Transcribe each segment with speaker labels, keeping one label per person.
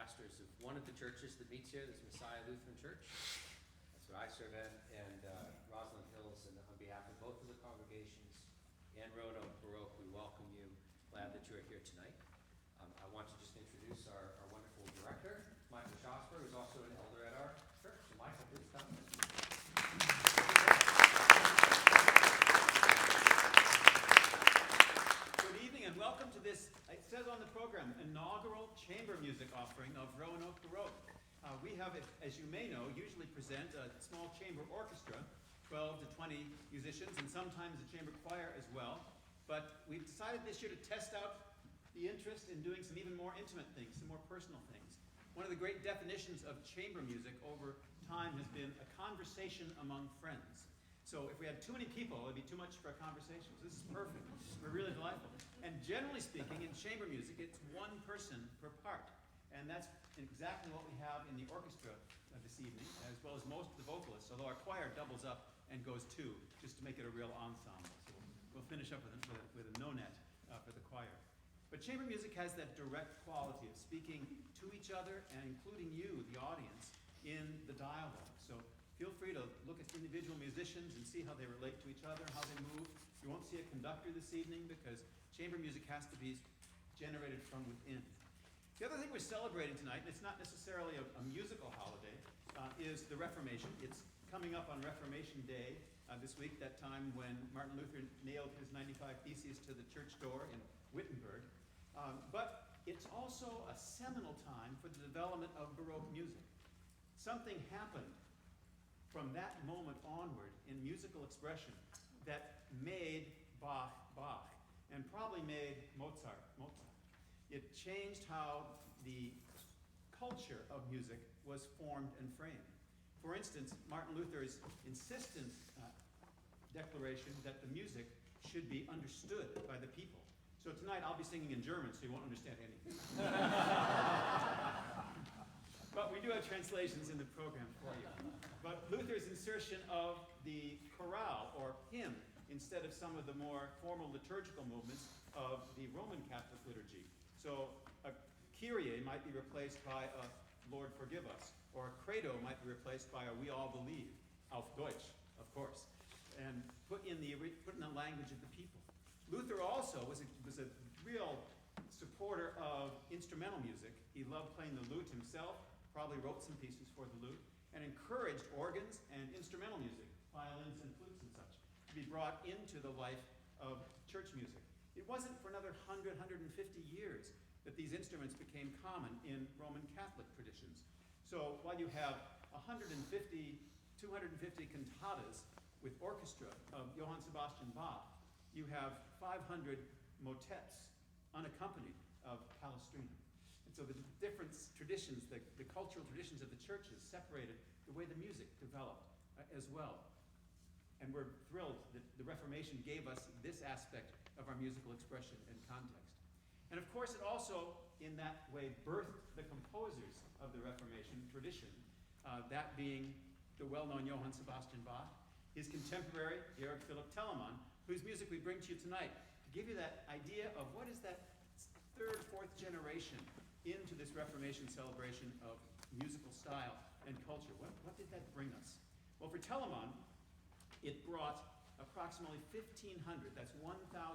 Speaker 1: pastors of one of the churches that meets here, this Messiah Lutheran Church. That's what I serve at, and Rosalind Hills. And on behalf of both of the congregations and Roanoque Baroque, we welcome you. Glad that you are here tonight. I want to just introduce our wonderful director, Michael Shasberger, who's also an elder at our church. So Michael, please come.
Speaker 2: Good evening and welcome to this, it says on the program, inaugural chamber music offering of Roanoque Baroque. We have, as you may know, usually present a small chamber orchestra, 12 to 20 musicians, and sometimes a chamber choir as well. But we've decided this year to test out the interest in doing some even more intimate things, some more personal things. One of the great definitions of chamber music over time has been a conversation among friends. So if we had too many people, it would be too much for a conversation. So this is perfect. We're really delightful. And generally speaking, in chamber music, it's one person per part. And that's exactly what we have in the orchestra this evening, as well as most of the vocalists, although our choir doubles up and goes two, just to make it a real ensemble. So we'll finish up with a no-net for the choir. But chamber music has that direct quality of speaking to each other and including you, the audience, in the dialogue. So feel free to look at individual musicians and see how they relate to each other, how they move. You won't see a conductor this evening because chamber music has to be generated from within. The other thing we're celebrating tonight, and it's not necessarily a musical holiday, is the Reformation. It's coming up on Reformation Day this week, that time when Martin Luther nailed his 95 Theses to the church door in Wittenberg. But it's also a seminal time for the development of Baroque music. Something happened from that moment onward in musical expression that made Bach, Bach, and probably made Mozart, Mozart. It changed how the culture of music was formed and framed. For instance, Martin Luther's insistent declaration that the music should be understood by the people. So tonight I'll be singing in German, so you won't understand anything. But we do have translations in the program for you. But Luther's insertion of the chorale or hymn instead of some of the more formal liturgical movements of the Roman Catholic liturgy. So a Kyrie might be replaced by a Lord forgive us, or a credo might be replaced by a we all believe, auf Deutsch, of course, and put in the language of the people. Luther also was a real supporter of instrumental music. He loved playing the lute himself, probably wrote some pieces for the lute, and encouraged organs and instrumental music, violins and flutes and such, to be brought into the life of church music. It wasn't for another 100, 150 years that these instruments became common in Roman Catholic traditions. So while you have 150, 250 cantatas with orchestra of Johann Sebastian Bach, you have 500 motets unaccompanied of Palestrina. And so the different traditions, the cultural traditions of the churches separated the way the music developed as well. And we're thrilled that the Reformation gave us this aspect of our musical expression and context. And of course, it also, in that way, birthed the composers of the Reformation tradition, that being the well-known Johann Sebastian Bach, his contemporary, Erich Philipp Telemann, whose music we bring to you tonight, to give you that idea of what is that third, fourth generation into this Reformation celebration of musical style and culture. What did that bring us? Well, for Telemann, it brought approximately 1,500, that's 1,500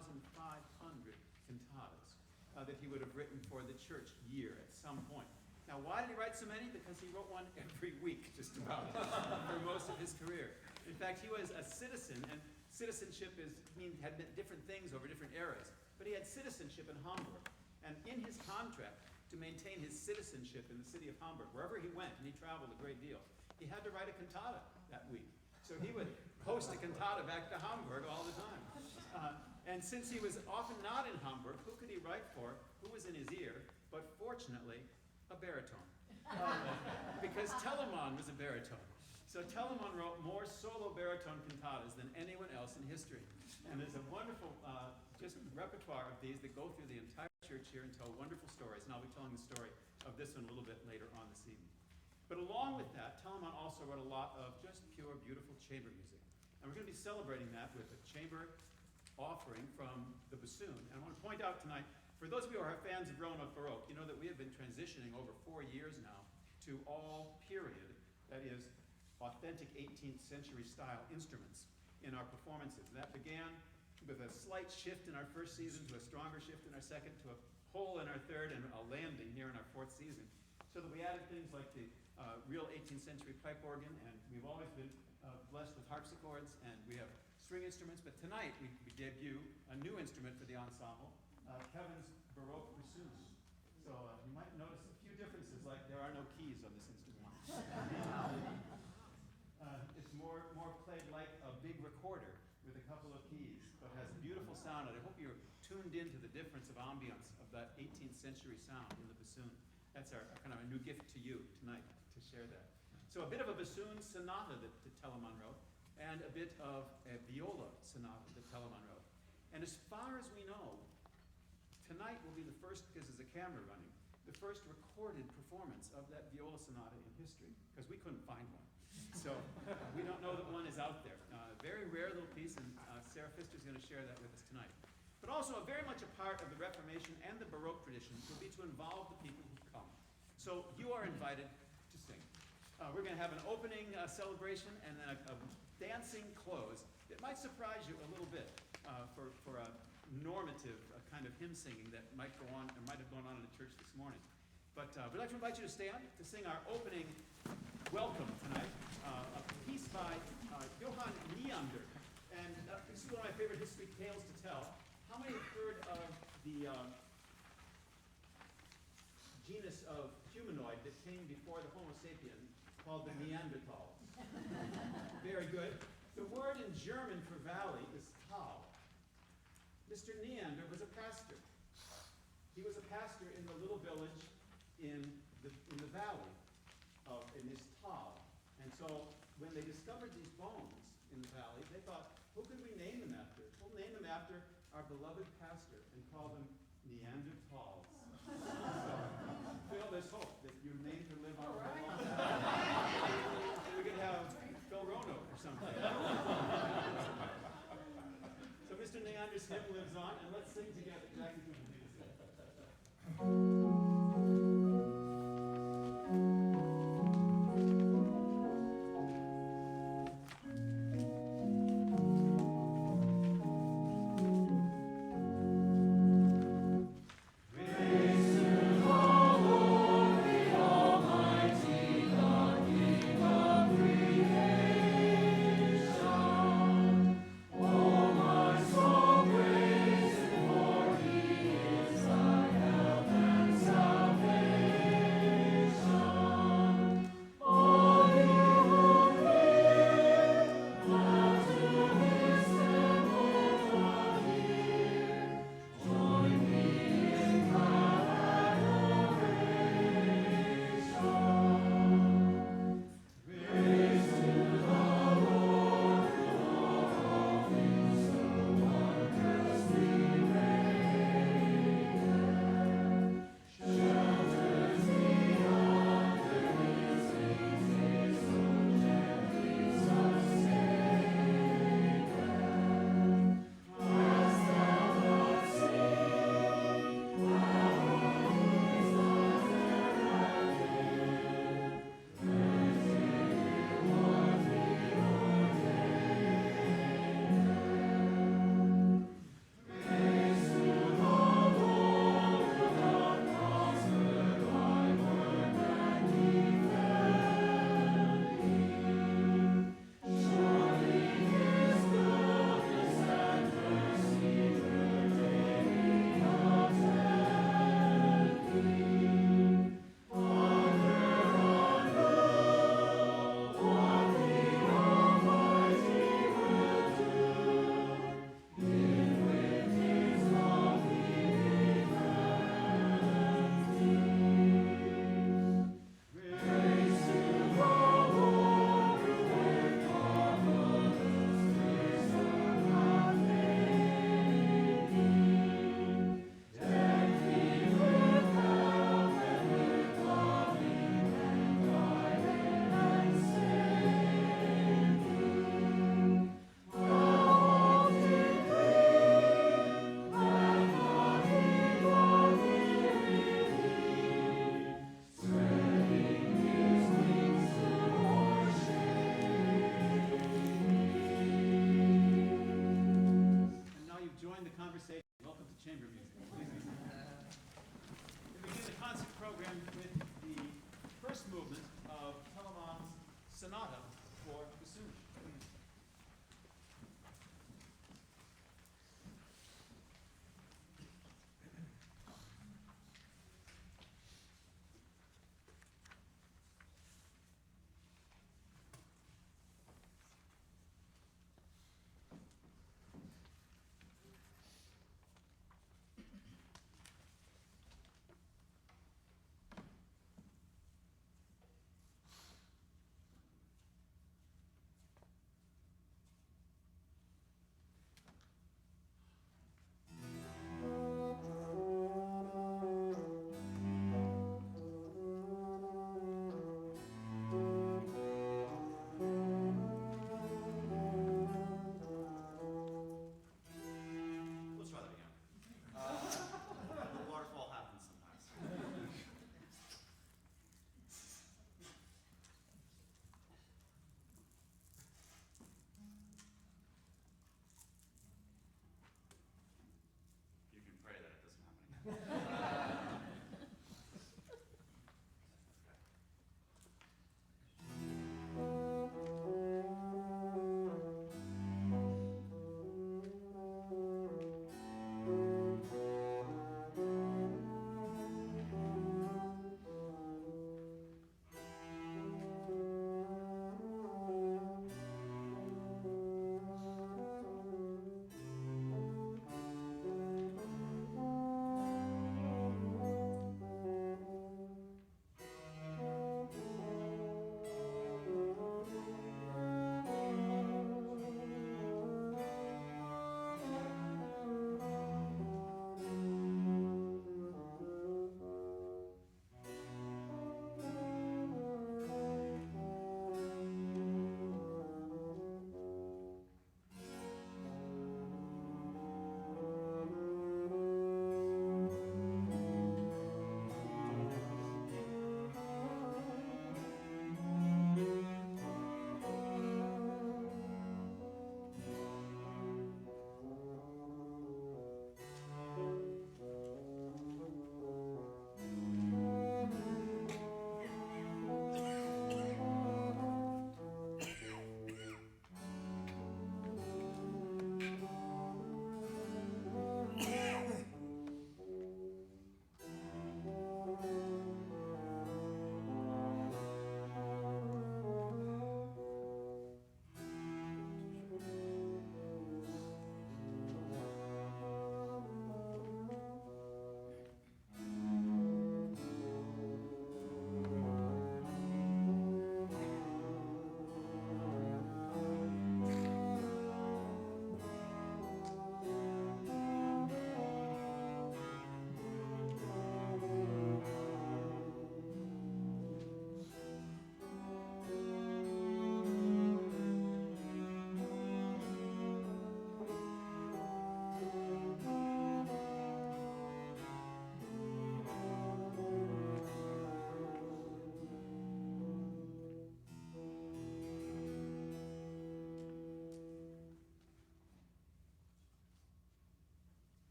Speaker 2: cantatas that he would have written for the church year at some point. Now, why did he write so many? Because he wrote one every week, just about, for most of his career. In fact, he was a citizen, and citizenship had meant different things over different eras. But he had citizenship in Hamburg. And in his contract, to maintain his citizenship in the city of Hamburg, wherever he went, and he traveled a great deal, he had to write a cantata that week. So he would post a cantata back to Hamburg all the time. And since he was often not in Hamburg, who could he write for? Who was in his ear? But fortunately, a baritone. Because Telemann was a baritone. So Telemann wrote more solo baritone cantatas than anyone else in history. And there's a wonderful just repertoire of these that go through the entire church here and tell wonderful stories. And I'll be telling the story of this one a little bit later on this evening. But along with that, Telemann also wrote a lot of just pure, beautiful chamber music. And we're going to be celebrating that with a chamber offering from the bassoon. And I want to point out tonight, For those of you who are fans of Roanoque Baroque, you know that we have been transitioning over 4 years now to all period, that is, authentic 18th century style instruments in our performances. And that began with a slight shift in our first season, to a stronger shift in our second, to a hole in our third, and a landing here in our fourth season. So that we added things like the real 18th century pipe organ, and we've always been blessed with harpsichords, and we have string instruments. But tonight we debut a new instrument for the ensemble, Kevin's Baroque bassoon. So you might notice a few differences, like there are no keys on this instrument. It's more played like a big recorder with a couple of keys, but has a beautiful sound, and I hope you're tuned into the difference of ambience of that 18th century sound in the bassoon. That's our kind of a new gift to you tonight, to share that. So a bit of a bassoon sonata that Telemann wrote, and a bit of a viola sonata that Telemann wrote. And as far as we know, tonight will be the first, because there's a camera running, the first recorded performance of that viola sonata in history, because we couldn't find one. So we don't know that one is out there. Very rare little piece, and Sarah Pfister is going to share that with us tonight. But also very much a part of the Reformation and the Baroque tradition will be to involve the people who come. So you are invited to sing. We're going to have an opening celebration and then a dancing close. It might surprise you a little bit for a normative kind of hymn singing that might go on, or might have gone on in the church this morning. But we'd like to invite you to stand to sing our opening welcome tonight, a piece by Johann Neander. And this is one of my favorite history tales to tell. How many have heard of the genus of humanoid that came before the Homo sapien, called the Neanderthals? Very good. The word in German for valley is Tal. Mr. Neander was a pastor. He was a pastor in the little village in the valley, in this Tal. And so when they discovered these bones in the valley, they thought, who could we name them after? We'll name them after our beloved pastor and call them Neanderthals. So, Phil, there's hope that your name could live on for a long time. We could have Phil Roanoke or something. So Mr. Neander's hymn lives on, and let's sing together. Jackie, you can lead us in.
Speaker 3: Oh, my soul, praise Him, for He
Speaker 2: Sonata for bassoon.
Speaker 3: Let's try that again. The waterfall happens sometimes. You can pray that it doesn't happen again.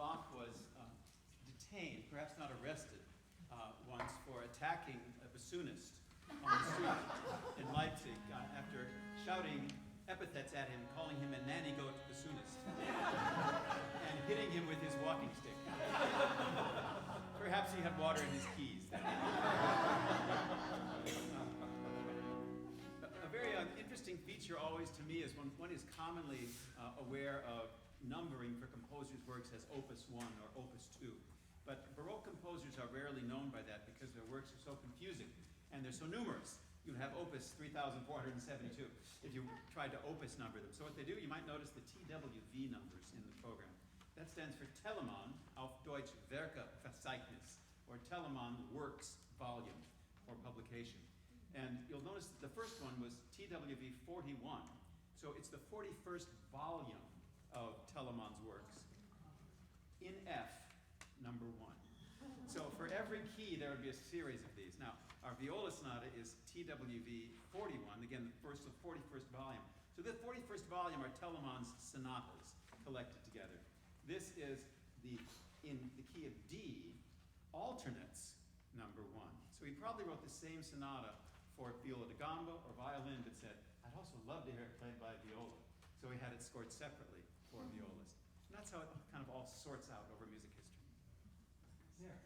Speaker 2: Bach was detained, perhaps not arrested, once for attacking a bassoonist on the street in Leipzig after shouting epithets at him, calling him a nanny goat bassoonist, and hitting him with his walking stick. Perhaps he had water in his keys. A very interesting feature always to me is when one is commonly aware of numbering for composers' works as opus 1 or opus 2. But Baroque composers are rarely known by that because their works are so confusing and they're so numerous. You have opus 3,472 if you tried to opus number them. So what they do, you might notice the TWV numbers in the program. That stands for Telemann, auf Deutsch Werkeverzeichnis, or Telemann Works Volume, or publication. And you'll notice that the first one was TWV 41. So it's the 41st volume of Telemann's works in F, number 1. So for every key key, there would be a series of these. Now, our viola sonata is TWV 41, again, the 41st volume. So the 41st volume are Telemann's sonatas collected together. This is in the key of D, alternates number 1. So he probably wrote the same sonata for viola da gamba or violin, but said, I'd also love to hear it played by viola. So he had it scored separately for a violist. And that's how it kind of all sorts out over music history.
Speaker 1: Yeah.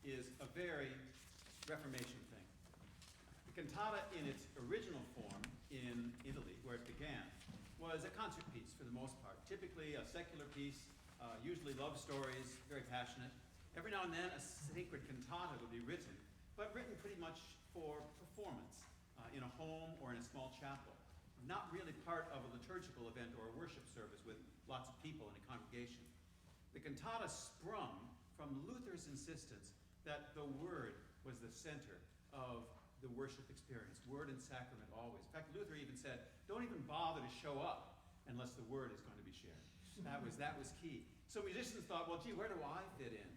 Speaker 2: is a very Reformation thing. The cantata in its original form in Italy, where it began, was a concert piece for the most part, typically a secular piece, usually love stories, very passionate. Every now and then a sacred cantata would be written, but written pretty much for performance in a home or in a small chapel. Not really part of a liturgical event or a worship service with lots of people in a congregation. The cantata sprung from Luther's insistence that the word was the center of the worship experience, word and sacrament always. In fact, Luther even said, don't even bother to show up unless the word is going to be shared. That was key. So musicians thought, well, gee, where do I fit in?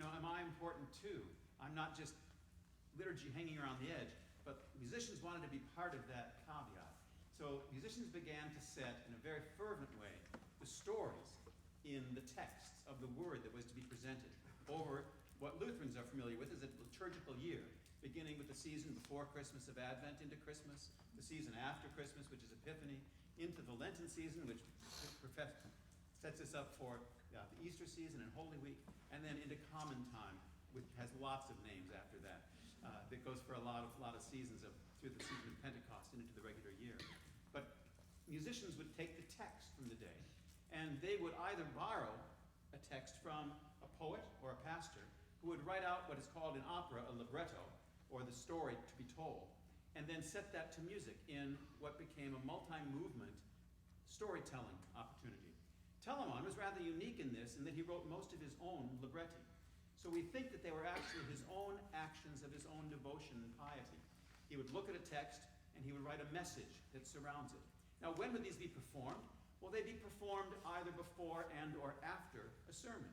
Speaker 2: Am I important too? I'm not just liturgy hanging around the edge, but musicians wanted to be part of that caveat. So musicians began to set, in a very fervent way, the stories in the texts of the word that was to be presented over what Lutherans are familiar with as a liturgical year, beginning with the season before Christmas of Advent into Christmas, the season after Christmas, which is Epiphany, into the Lenten season, which sets us up for the Easter season and Holy Week, and then into Common Time, which has lots of names after that. That goes for a lot of seasons through the season of Pentecost and into the regular year. But musicians would take the text from the day, and they would either borrow a text from a poet or a pastor who would write out what is called in opera a libretto, or the story to be told, and then set that to music in what became a multi-movement storytelling opportunity. Telemann was rather unique in this, in that he wrote most of his own libretti. So we think that they were actually his own actions of his own devotion and piety. He would look at a text, and he would write a message that surrounds it. Now, when would these be performed? Well, they'd be performed either before and or after a sermon.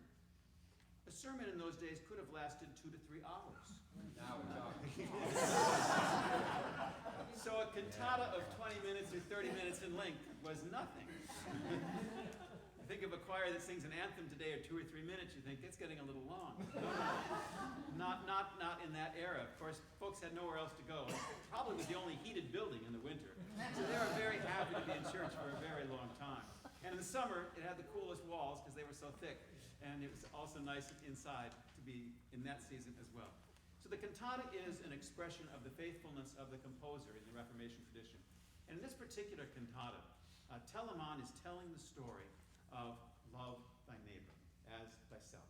Speaker 2: A sermon in those days could have lasted 2 to 3 hours.
Speaker 1: Now we're talking.
Speaker 2: So a cantata of 20 minutes or 30 minutes in length was nothing. Think of a choir that sings an anthem today of 2 or 3 minutes, you think, it's getting a little long. Not in that era. Of course, folks had nowhere else to go. It probably was the only heated building in the winter. So they were very happy to be in church for a very long time. And in the summer, it had the coolest walls because they were so thick. And it was also nice inside to be in that season as well. So the cantata is an expression of the faithfulness of the composer in the Reformation tradition. And in this particular cantata, Telemann is telling the story of love thy neighbor as thyself.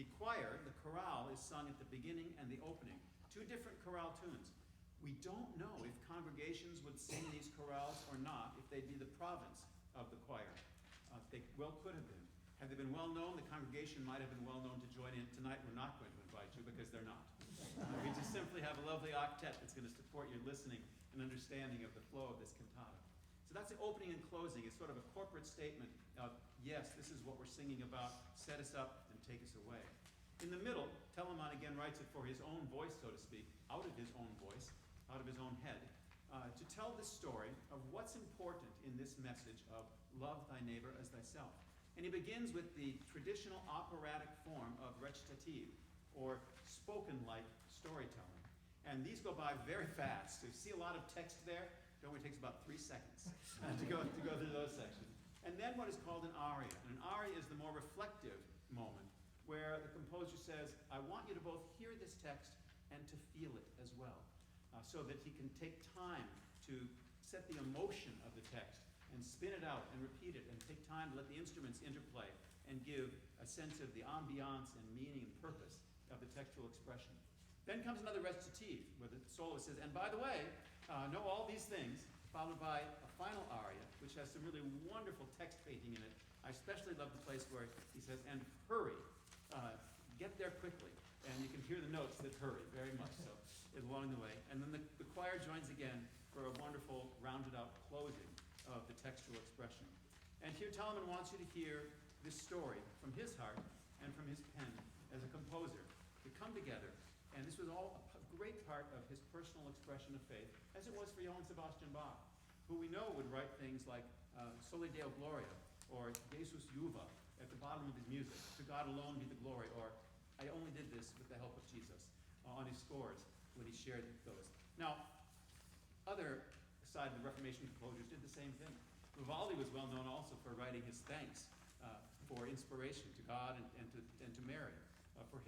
Speaker 2: The choir, the chorale, is sung at the beginning and the opening, 2 different chorale tunes. We don't know if congregations would sing these chorales or not, if they'd be the province of the choir. They well could have been. Had they been well known, the congregation might have been well known to join in. Tonight we're not going to invite you because they're not. We just simply have a lovely octet that's going to support your listening and understanding of the flow of this cantata. So that's the opening and closing. It's sort of a corporate statement of, yes, this is what we're singing about, set us up and take us away. In the middle, Telemann again writes it for his own voice, so to speak, out of his own voice, out of his own head, to tell the story of what's important in this message of love thy neighbor as thyself. And he begins with the traditional operatic form of recitative, or spoken-like storytelling. And these go by very fast. So you see a lot of text there. It only takes about 3 seconds to go through those sections. And then what is called an aria. And an aria is the more reflective moment where the composer says, I want you to both hear this text and to feel it as well, so that he can take time to set the emotion of the text and spin it out and repeat it and take time to let the instruments interplay and give a sense of the ambiance and meaning and purpose of the textual expression. Then comes another recitative where the soloist says, and by the way, know all these things, followed by a final aria, which has some really wonderful text painting in it. I especially love the place where he says, and hurry, get there quickly. And you can hear the notes that hurry, very much so, along the way. And then the choir joins again for a wonderful, rounded out closing of the textual expression. And here Telemann wants you to hear this story from his heart and from his pen as a composer to come together. And this was all a great part of his personal expression of faith, as it was for Johann Sebastian Bach, who we know would write things like Soli Deo Gloria, or Jesus Juva at the bottom of his music, to God alone be the glory, or I only did this with the help of Jesus, on his scores when he shared those. Now, other side of the Reformation composers did the same thing. Vivaldi was well known also for writing his thanks for inspiration to God and to Mary. for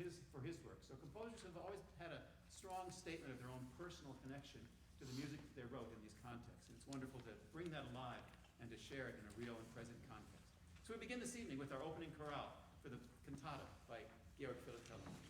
Speaker 2: his work. So composers have always had a strong statement of their own personal connection to the music that they wrote in these contexts. And it's wonderful to bring that alive and to share it in a real and present context. So we begin this evening with our opening chorale for the Cantata by Telemann.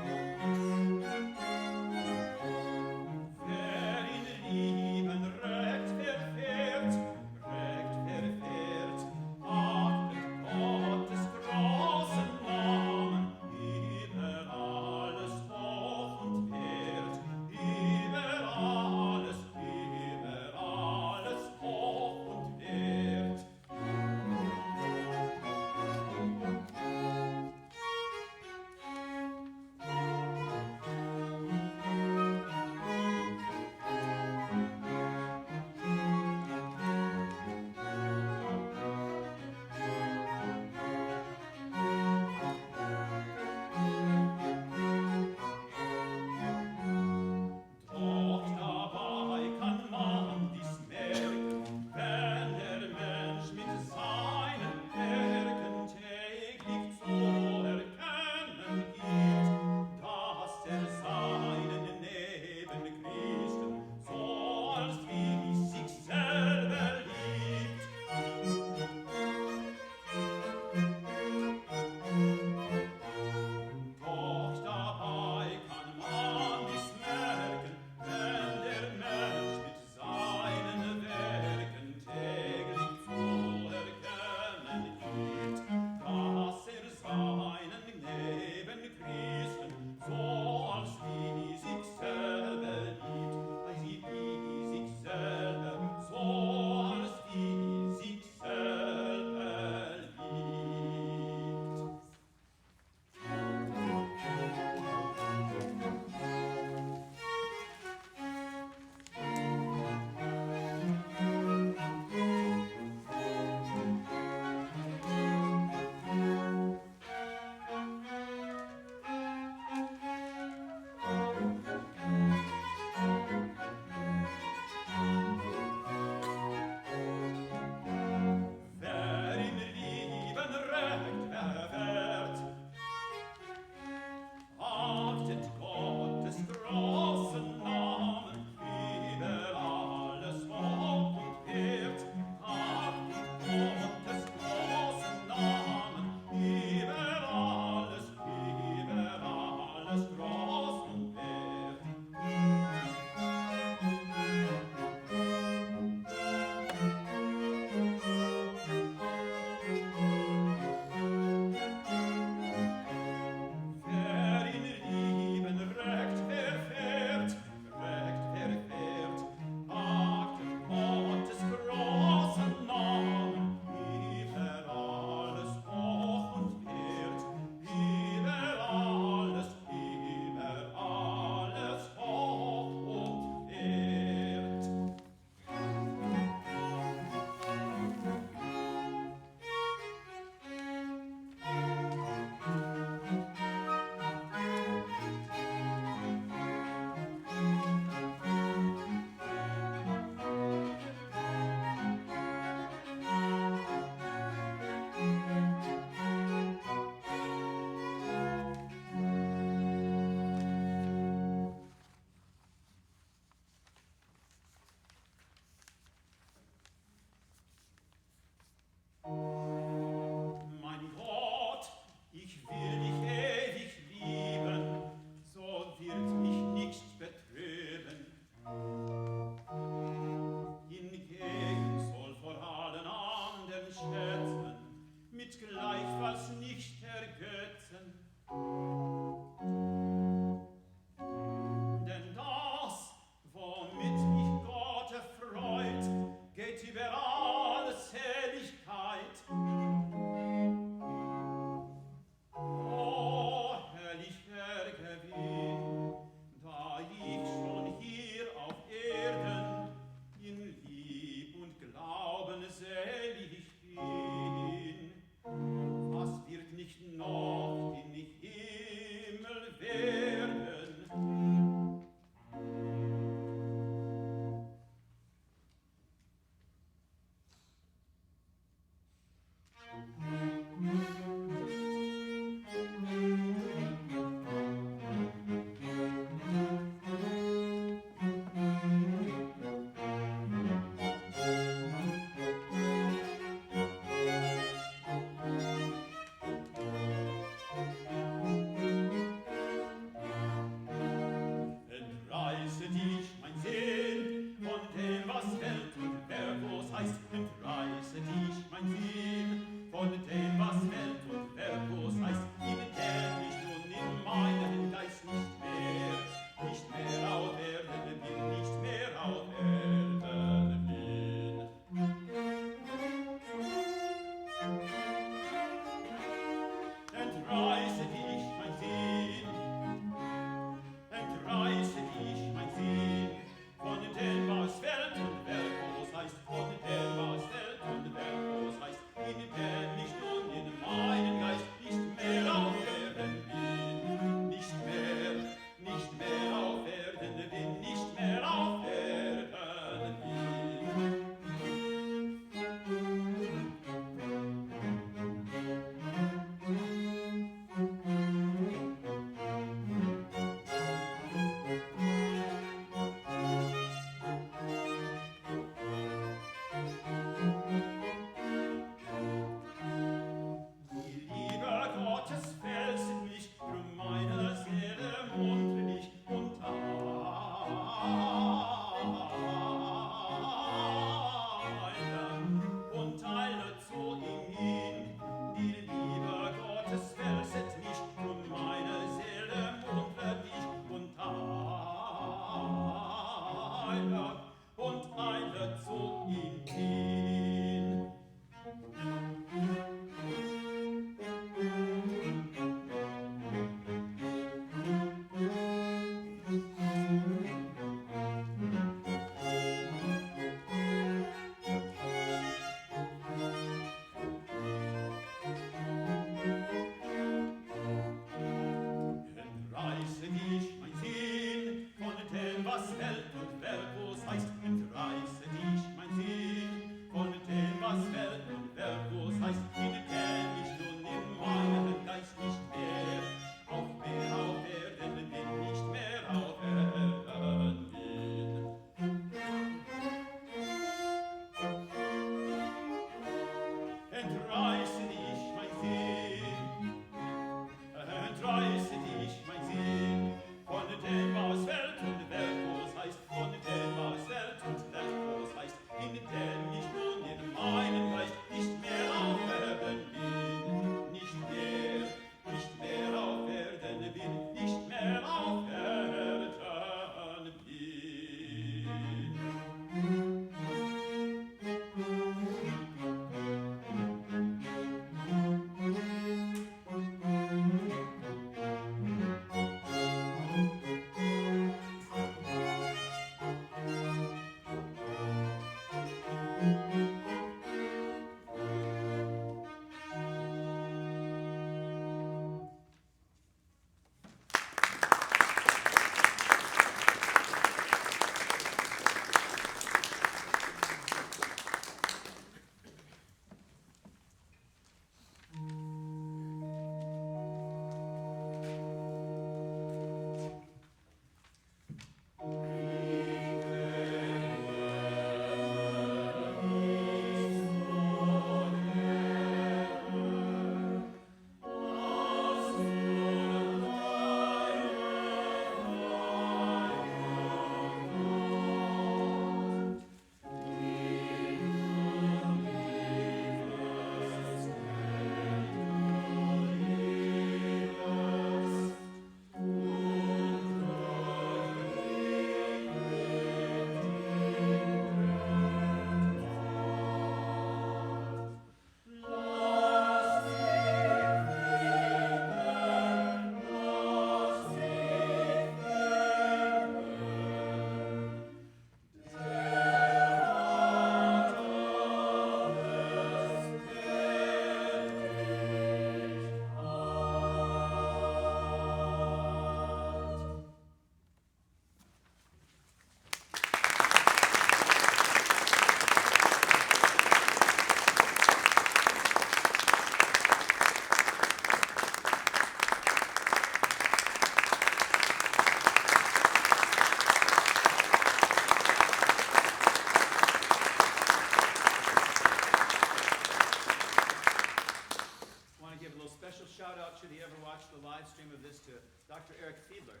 Speaker 2: Fiedler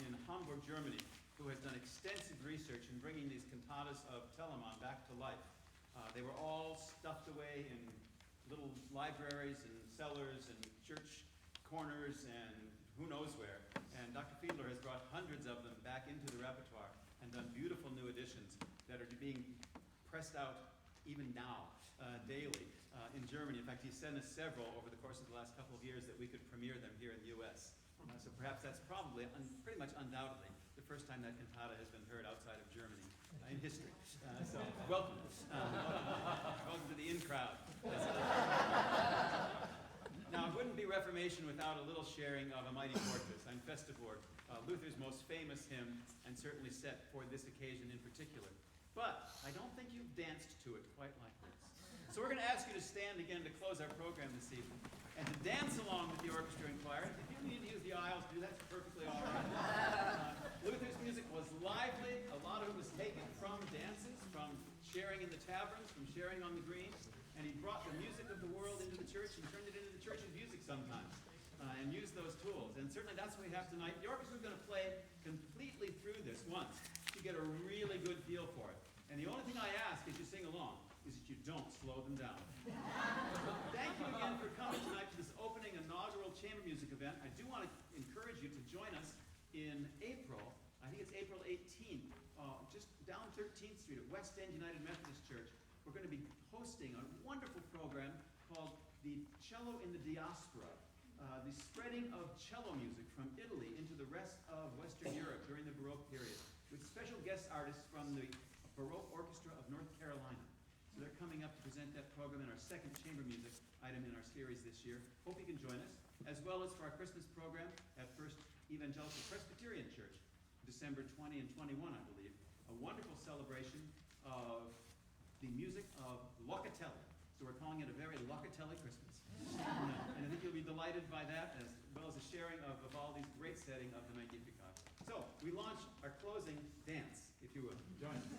Speaker 2: in Hamburg, Germany, who has done extensive research in bringing these cantatas of Telemann back to life. They were all stuffed away in little libraries and cellars and church corners and who knows where. And Dr. Fiedler has brought hundreds of them back into the repertoire and done beautiful new editions that are being pressed out even now, daily, in Germany. In fact, he sent us several over the course of the last couple of years that we could premiere them here in the U.S. So perhaps that's probably, pretty much undoubtedly, the first time that cantata has been heard outside of Germany in history. So welcome. Welcome to the in crowd. Now, it wouldn't be Reformation without a little sharing of a mighty fortress, Ein Festeburg, Luther's most famous hymn, and certainly set for this occasion in particular. But I don't think you've danced to it quite like this. So we're going to ask you to stand again to close our program this evening, and to dance along with the orchestra and choir. If you need to use the aisles to do that, that's perfectly all right. Luther's music was lively. A lot of it was taken from dances, from sharing in the taverns, from sharing on the green. And he brought the music of the world into the church and turned it into the church's music sometimes, and used those tools. And certainly that's what we have tonight. The orchestra is going to play completely through this once to get a really good feel for it. And the only thing I ask as you sing along is that you don't slow them down. Thank you again for coming tonight to this opening inaugural chamber music event. I do want to encourage you to join us in April. I think it's April 18th, just down 13th Street at West End United Methodist Church. We're going to be hosting a wonderful program called the Cello in the Diaspora, the spreading of cello music from Italy into the rest of Western Europe during the Baroque period, with special guest artists from the Baroque Orchestra of North Carolina. So they're coming up to present that program in our second chamber music item in our series this year. Hope you can join us, as well as for our Christmas program at First Evangelical Presbyterian Church, December 20 and 21, I believe. A wonderful celebration of the music of Locatelli. So we're calling it a very Locatelli Christmas. And I think you'll be delighted by that, as well as a sharing of Vivaldi's great setting of the Magnificat. So we launch our closing dance, if you will. Join us.